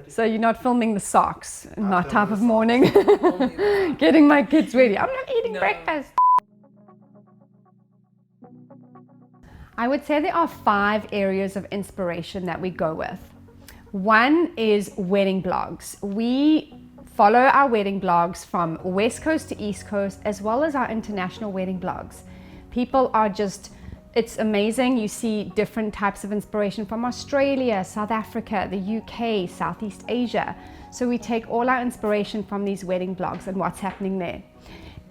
So you're not filming the socks in that type of socks. morning, Only that. getting my kids ready. I'm not eating No. breakfast. I would say there are 5 areas of inspiration that we go with. One is wedding blogs. We follow our wedding blogs from West Coast to East Coast, as well as our international wedding blogs. People are just, it's amazing. You see different types of inspiration from Australia, South Africa, the UK, Southeast Asia. So we take all our inspiration from these wedding blogs and what's happening there.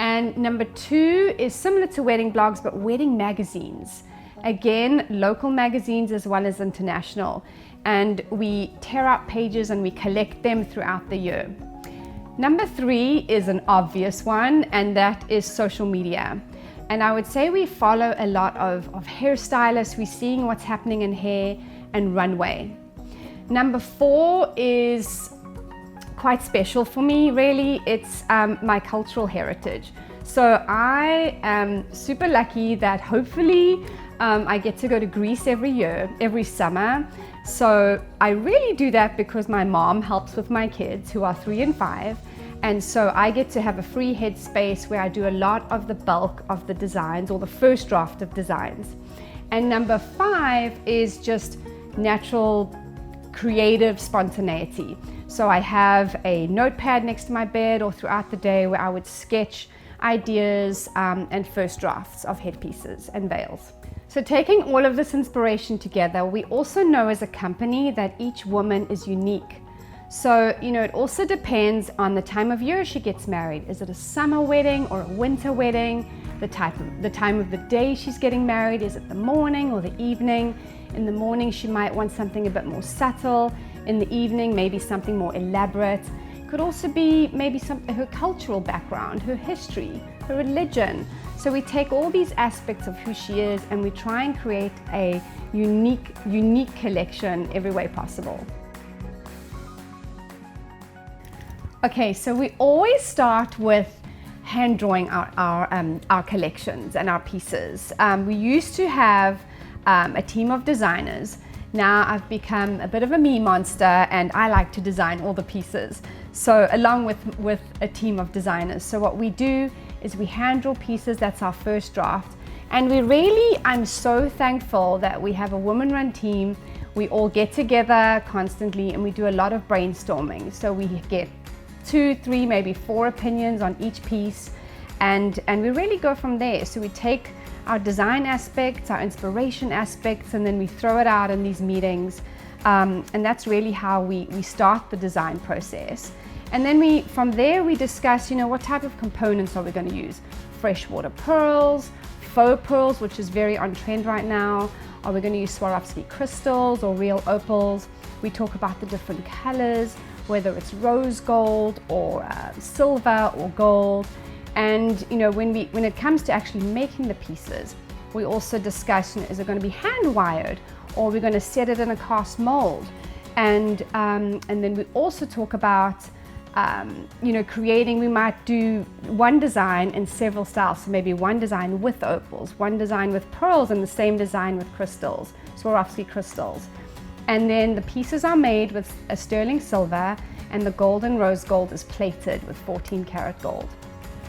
And number 2 is similar to wedding blogs, but wedding magazines. Again, local magazines as well as international. And we tear out pages and we collect them throughout the year. Number 3 is an obvious one, and that is social media. And I would say we follow a lot of hairstylists. We're seeing what's happening in hair and runway. Number 4 is quite special for me, really. It's my cultural heritage. So I am super lucky that hopefully I get to go to Greece every year, every summer. So I really do that because my mom helps with my kids who are 3 and 5. And so I get to have a free headspace where I do a lot of the bulk of the designs or the first draft of designs. And number 5 is just natural, creative spontaneity. So I have a notepad next to my bed or throughout the day where I would sketch ideas and first drafts of headpieces and veils. So taking all of this inspiration together, we also know as a company that each woman is unique. So, it also depends on the time of year she gets married. Is it a summer wedding or a winter wedding? The time of the day she's getting married, is it the morning or the evening? In the morning, she might want something a bit more subtle. In the evening, maybe something more elaborate. Could also be maybe her cultural background, her history, her religion. So we take all these aspects of who she is and we try and create a unique collection every way possible. Okay, so we always start with hand drawing our collections and our pieces. We used to have a team of designers. Now I've become a bit of a me monster and I like to design all the pieces. So along with a team of designers. So what we do is we hand draw pieces, that's our first draft. And I'm so thankful that we have a woman-run team. We all get together constantly and we do a lot of brainstorming. So we get 2, 3, maybe 4 opinions on each piece. And we really go from there. So we take our design aspects, our inspiration aspects, and then we throw it out in these meetings. And that's really how we start the design process. And then from there we discuss, what type of components are we going to use? Freshwater pearls, faux pearls, which is very on trend right now. Are we going to use Swarovski crystals or real opals? We talk about the different colors, whether it's rose gold or silver or gold. And when it comes to actually making the pieces, we also discuss, is it going to be hand wired or are we going to set it in a cast mold? And then we also talk about creating, we might do one design in several styles. So maybe one design with opals, one design with pearls, and the same design with crystals, Swarovski crystals. And then the pieces are made with a sterling silver and the gold and rose gold is plated with 14 karat gold.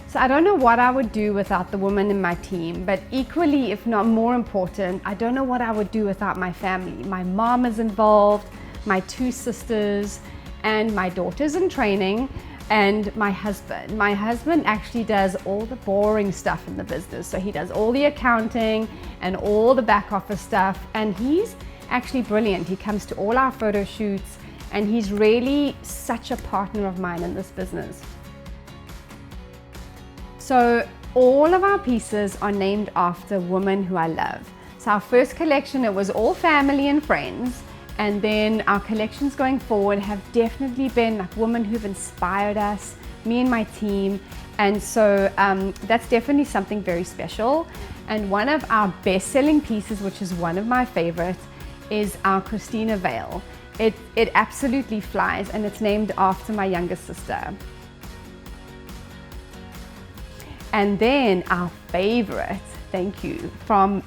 So I don't know what I would do without the women in my team, but equally, if not more important, I don't know what I would do without my family. My mom is involved, my 2 sisters, and my daughter's in training, and my husband. My husband actually does all the boring stuff in the business. So he does all the accounting and all the back office stuff, and he's actually brilliant. He comes to all our photo shoots, and he's really such a partner of mine in this business. So all of our pieces are named after women who I love. So our first collection, it was all family and friends. And then our collections going forward have definitely been like women who've inspired us, me and my team. And so that's definitely something very special. And one of our best-selling pieces, which is one of my favorites, is our Christina veil. It absolutely flies, and it's named after my youngest sister. And then our favorite, thank you, from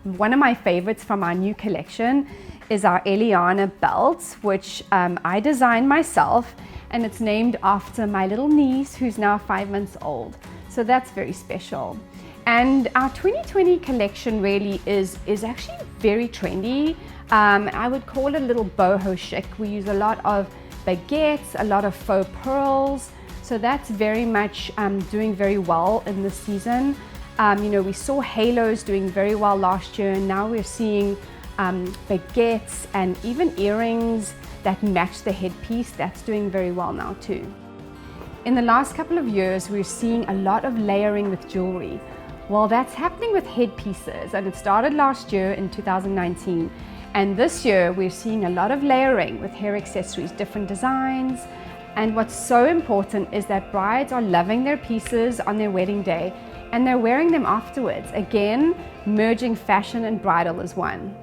one of my favorites from our new collection is our Eliana belt, which I designed myself, and it's named after my little niece who's now 5 months old. So that's very special. And our 2020 collection really is actually very trendy. I would call it a little boho chic. We use a lot of baguettes, a lot of faux pearls. So that's very much doing very well in this season. You know, we saw halos doing very well last year, and now we're seeing baguettes and even earrings that match the headpiece. That's doing very well now too. In the last couple of years, we're seeing a lot of layering with jewelry. Well, that's happening with headpieces, and it started last year in 2019. And this year, we're seeing a lot of layering with hair accessories, different designs. And what's so important is that brides are loving their pieces on their wedding day, and they're wearing them afterwards. Again, merging fashion and bridal as one.